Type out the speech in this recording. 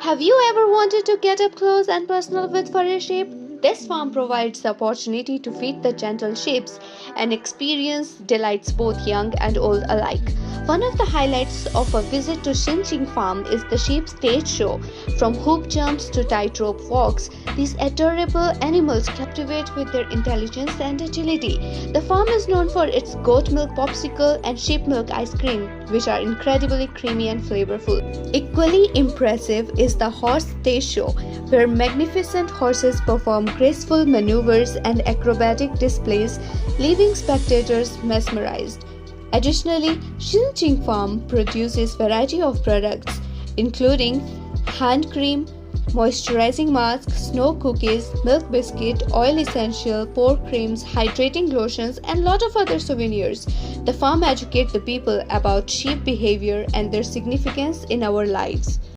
Have you ever wanted to get up close and personal with furry sheep? This farm provides the opportunity to feed the gentle sheep, an experience delights both young and old alike. One of the highlights of a visit to Qingjing farm is the sheep stage show. From hoop jumps to tightrope walks, these adorable animals captivate with their intelligence and agility. The farm is known for its goat milk popsicle and sheep milk ice cream, which are incredibly creamy and flavorful. Equally impressive is the horse stage show, where magnificent horses perform graceful maneuvers and acrobatic displays, leaving spectators mesmerized. Additionally, Qingjing Farm produces variety of products, including hand cream, moisturizing mask, snow cookies, milk biscuit, oil essential, pork creams, hydrating lotions, and lot of other souvenirs. The farm educates the people about sheep behavior and their significance in our lives.